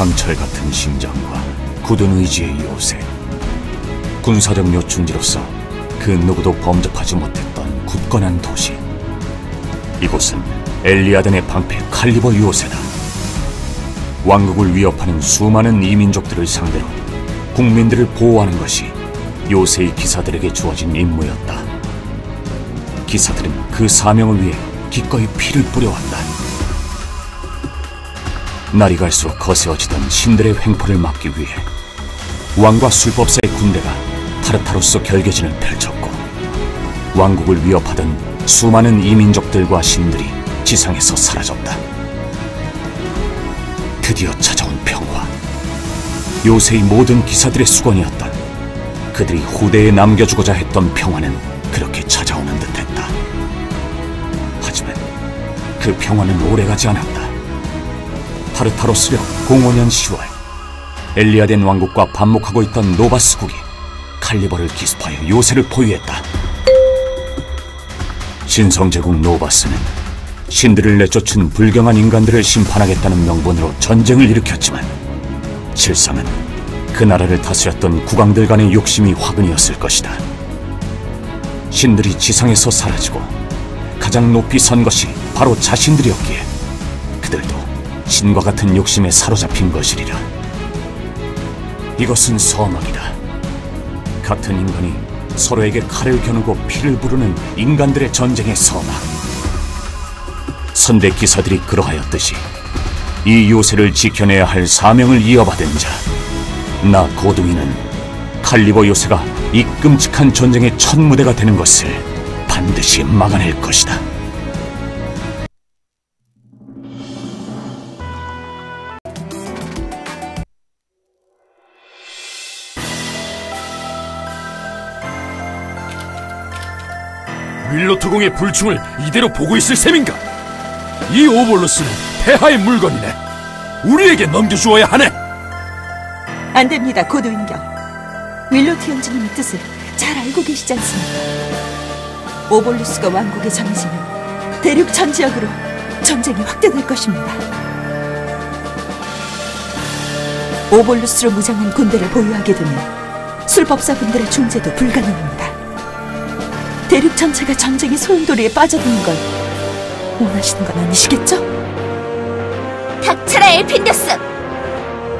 강철 같은 심장과 굳은 의지의 요새, 군사적 요충지로서 그 누구도 범접하지 못했던 굳건한 도시. 이곳은 엘리아덴의 방패 칼리버 요새다. 왕국을 위협하는 수많은 이민족들을 상대로 국민들을 보호하는 것이 요새의 기사들에게 주어진 임무였다. 기사들은 그 사명을 위해 기꺼이 피를 뿌려왔다. 날이 갈수록 거세어지던 신들의 횡포를 막기 위해 왕과 술법사의 군대가 타르타로스 결계진을 펼쳤고, 왕국을 위협하던 수많은 이민족들과 신들이 지상에서 사라졌다. 드디어 찾아온 평화. 요새의 모든 기사들의 수건이었던, 그들이 후대에 남겨주고자 했던 평화는 그렇게 찾아오는 듯했다. 하지만 그 평화는 오래가지 않았다. 타르타로스령 05년 10월, 엘리아덴 왕국과 반목하고 있던 노바스국이 칼리버를 기습하여 요새를 포위했다. 신성제국 노바스는 신들을 내쫓은 불경한 인간들을 심판하겠다는 명분으로 전쟁을 일으켰지만, 실상은 그 나라를 다스렸던 국왕들 간의 욕심이 화근이었을 것이다. 신들이 지상에서 사라지고 가장 높이 선 것이 바로 자신들이었기에 그들도 신과 같은 욕심에 사로잡힌 것이리라. 이것은 서막이다. 같은 인간이 서로에게 칼을 겨누고 피를 부르는 인간들의 전쟁의 서막. 선대 기사들이 그러하였듯이 이 요새를 지켜내야 할 사명을 이어받은 자, 나 고두이는 칼리버 요새가 이 끔찍한 전쟁의 첫 무대가 되는 것을 반드시 막아낼 것이다. 윌로트공의 불충을 이대로 보고 있을 셈인가? 이 오볼로스는 폐하의 물건이네. 우리에게 넘겨주어야 하네. 안 됩니다, 고도인경. 윌로트 형제님의 뜻을 잘 알고 계시지 않습니까? 오볼루스가 왕국에 정해지면 대륙 전 지역으로 전쟁이 확대될 것입니다. 오볼루스로 무장한 군대를 보유하게 되면 술법사분들의 중재도 불가능합니다. 대륙 전체가 전쟁의 소용돌이에 빠져드는 걸 원하시는 건 아니시겠죠? 닥쳐라, 엘핀더스!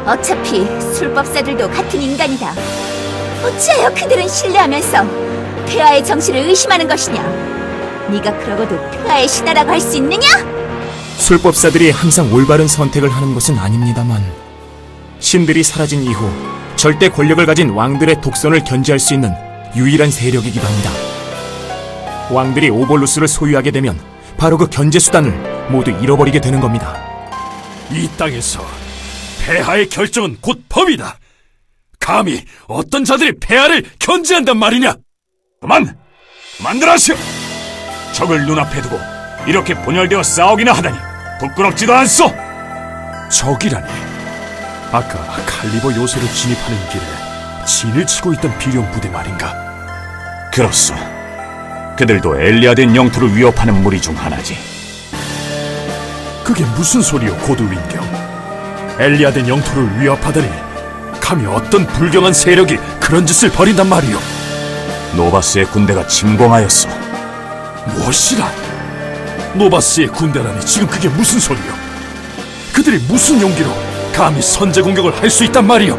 어차피 술법사들도 같은 인간이다. 어찌하여 그들은 신뢰하면서 폐하의 정신을 의심하는 것이냐? 네가 그러고도 폐하의 신하라고 할 수 있느냐? 술법사들이 항상 올바른 선택을 하는 것은 아닙니다만, 신들이 사라진 이후 절대 권력을 가진 왕들의 독선을 견제할 수 있는 유일한 세력이기도 합니다. 왕들이 오볼루스를 소유하게 되면 바로 그 견제 수단을 모두 잃어버리게 되는 겁니다. 이 땅에서 폐하의 결정은 곧 법이다. 감히 어떤 자들이 폐하를 견제한단 말이냐? 그만들 하시오! 적을 눈앞에 두고 이렇게 분열되어 싸우기나 하다니 부끄럽지도 않소! 적이라니? 아까 칼리버 요새로 진입하는 길에 진을 치고 있던 비룡 부대 말인가? 그렇소. 그들도 엘리아덴 영토를 위협하는 무리 중 하나지. 그게 무슨 소리요, 고두윈경? 엘리아덴 영토를 위협하다니 감히 어떤 불경한 세력이 그런 짓을 벌인단 말이오? 노바스의 군대가 침공하였소. 무엇이라? 노바스의 군대라니 지금 그게 무슨 소리요? 그들이 무슨 용기로 감히 선제 공격을 할 수 있단 말이오?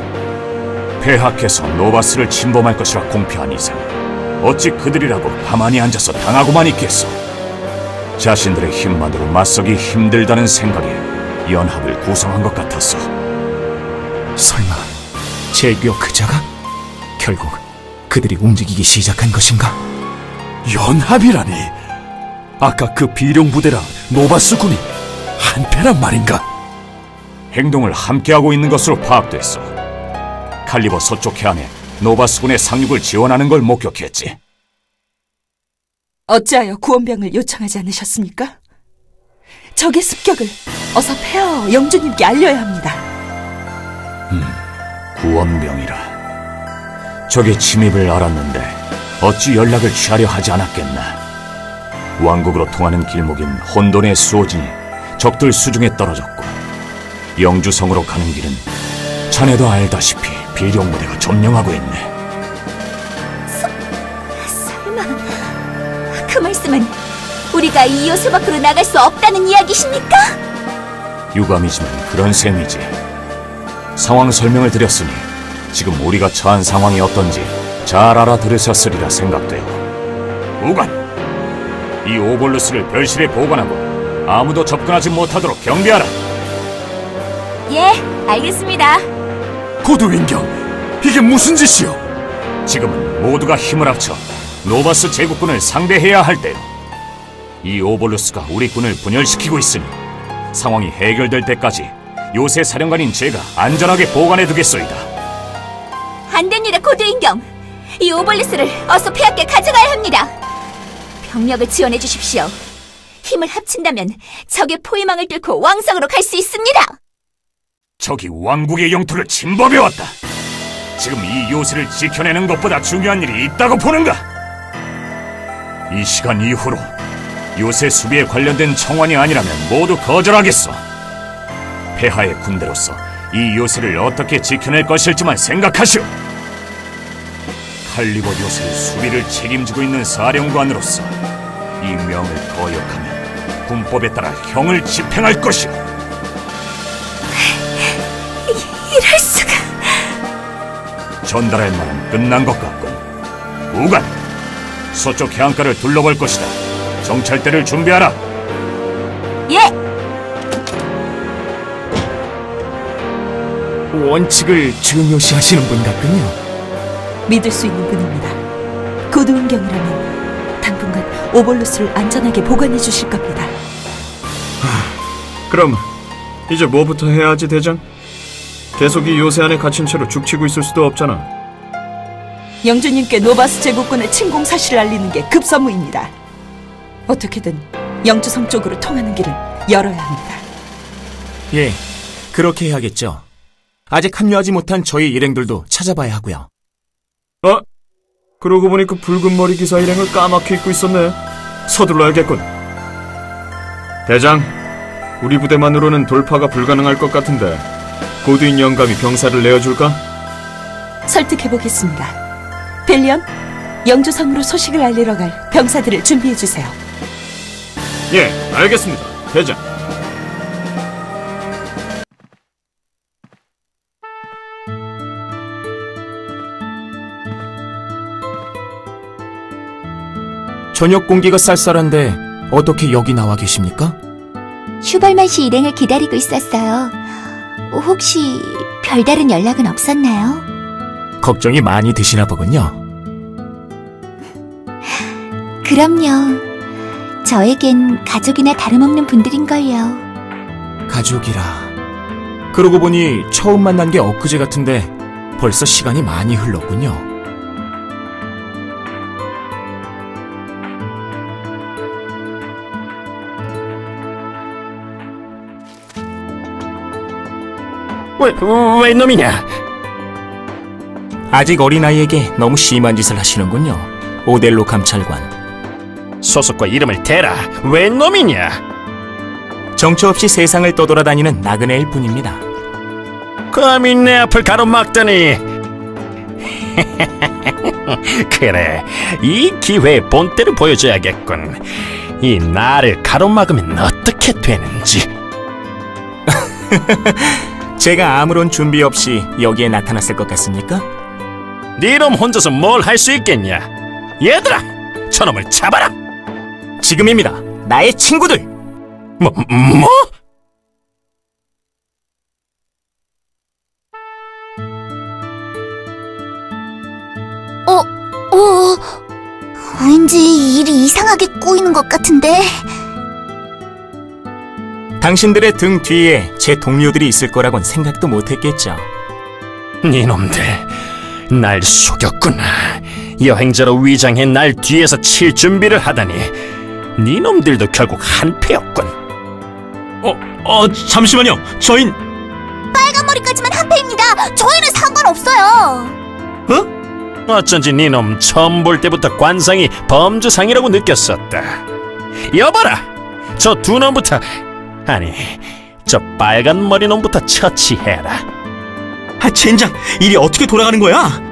폐하께서 노바스를 침범할 것이라 공표한 이상 어찌 그들이라고 가만히 앉아서 당하고만 있겠소. 자신들의 힘만으로 맞서기 힘들다는 생각에 연합을 구성한 것 같았어. 설마 제규어 그자가? 결국 그들이 움직이기 시작한 것인가? 연합이라니? 아까 그 비룡 부대랑 노바스 군이 한패란 말인가? 행동을 함께하고 있는 것으로 파악됐어. 칼리버 서쪽 해안에 노바스군의 상륙을 지원하는 걸 목격했지. 어찌하여 구원병을 요청하지 않으셨습니까? 적의 습격을 어서 폐하 영주님께 알려야 합니다. 구원병이라. 적의 침입을 알았는데 어찌 연락을 취하려 하지 않았겠나. 왕국으로 통하는 길목인 혼돈의 수호진이 적들 수중에 떨어졌고 영주성으로 가는 길은 자네도 알다시피 비룡부대가 점령하고 있네. 설마 그 말씀은 우리가 이 요새 밖으로 나갈 수 없다는 이야기십니까? 유감이지만 그런 셈이지. 상황 설명을 드렸으니 지금 우리가 처한 상황이 어떤지 잘 알아들으셨으리라 생각돼요. 우관, 이 오볼루스를 별실에 보관하고 아무도 접근하지 못하도록 경비하라. 예, 알겠습니다. 고두인경, 이게 무슨 짓이오? 지금은 모두가 힘을 합쳐 노바스 제국군을 상대해야 할 때요. 이 오볼루스가 우리 군을 분열시키고 있으니 상황이 해결될 때까지 요새 사령관인 제가 안전하게 보관해두겠소이다. 안 됩니다, 고두인경. 이 오볼리스를 어서 폐하께 가져가야 합니다. 병력을 지원해 주십시오. 힘을 합친다면 적의 포위망을 뚫고 왕성으로 갈 수 있습니다. 적이 왕국의 영토를 침범해왔다. 지금 이 요새를 지켜내는 것보다 중요한 일이 있다고 보는가? 이 시간 이후로 요새 수비에 관련된 청원이 아니라면 모두 거절하겠소. 폐하의 군대로서 이 요새를 어떻게 지켜낼 것일지만 생각하시오. 칼리버 요새의 수비를 책임지고 있는 사령관으로서 이 명을 거역하면 군법에 따라 형을 집행할 것이오. 이럴 수가. 전달할 말은 끝난 것 같군. 우간, 서쪽 해안가를 둘러볼 것이다. 정찰대를 준비하라. 예! 원칙을 중요시하시는 분 같군요. 믿을 수 있는 분입니다. 고두은경이라면 당분간 오볼루스를 안전하게 보관해 주실 겁니다. 그럼 이제 뭐부터 해야 하지, 대장? 계속 이 요새 안에 갇힌 채로 죽치고 있을 수도 없잖아. 영주님께 노바스 제국군의 침공 사실을 알리는 게 급선무입니다. 어떻게든 영주성 쪽으로 통하는 길을 열어야 합니다. 예, 그렇게 해야겠죠. 아직 합류하지 못한 저희 일행들도 찾아봐야 하고요. 그러고 보니 그 붉은 머리 기사 일행을 까맣게 잊고 있었네. 서둘러야겠군. 대장, 우리 부대만으로는 돌파가 불가능할 것 같은데 고두인 영감이 병사를 내어줄까? 설득해보겠습니다. 벨리언, 영주성으로 소식을 알리러 갈 병사들을 준비해주세요. 예, 알겠습니다, 대장. 저녁 공기가 쌀쌀한데 어떻게 여기 나와 계십니까? 슈벌만 씨 일행을 기다리고 있었어요. 혹시 별다른 연락은 없었나요? 걱정이 많이 되시나 보군요. 그럼요. 저에겐 가족이나 다름없는 분들인걸요. 가족이라. 그러고 보니 처음 만난 게 엊그제 같은데 벌써 시간이 많이 흘렀군요. 왜 놈이냐? 아직 어린아이에게 너무 심한 짓을 하시는군요. 오델로 감찰관. 소속과 이름을 대라. 왜 놈이냐? 정처 없이 세상을 떠돌아다니는 나그네일 뿐입니다. 감히 내 앞을 가로막더니. 그래, 이 기회에 본때를 보여줘야겠군. 이 나를 가로막으면 어떻게 되는지. 제가 아무런 준비 없이 여기에 나타났을 것 같습니까? 네놈 혼자서 뭘 할 수 있겠냐? 얘들아, 저놈을 잡아라. 지금입니다. 나의 친구들. 뭐? 왠지 일이 이상하게 꼬이는 것 같은데. 당신들의 등 뒤에 제 동료들이 있을 거라곤 생각도 못했겠죠. 네놈들 날 속였구나. 여행자로 위장해 날 뒤에서 칠 준비를 하다니. 네놈들도 결국 한패였군. 잠시만요. 저흰 빨간 머리까지만 한패입니다. 저희는 상관없어요. 어쩐지 네놈 처음 볼 때부터 관상이 범주상이라고 느꼈었다. 여봐라, 저 두 놈부터, 아니 저 빨간 머리 놈부터 처치해라. 젠장, 일이 어떻게 돌아가는 거야?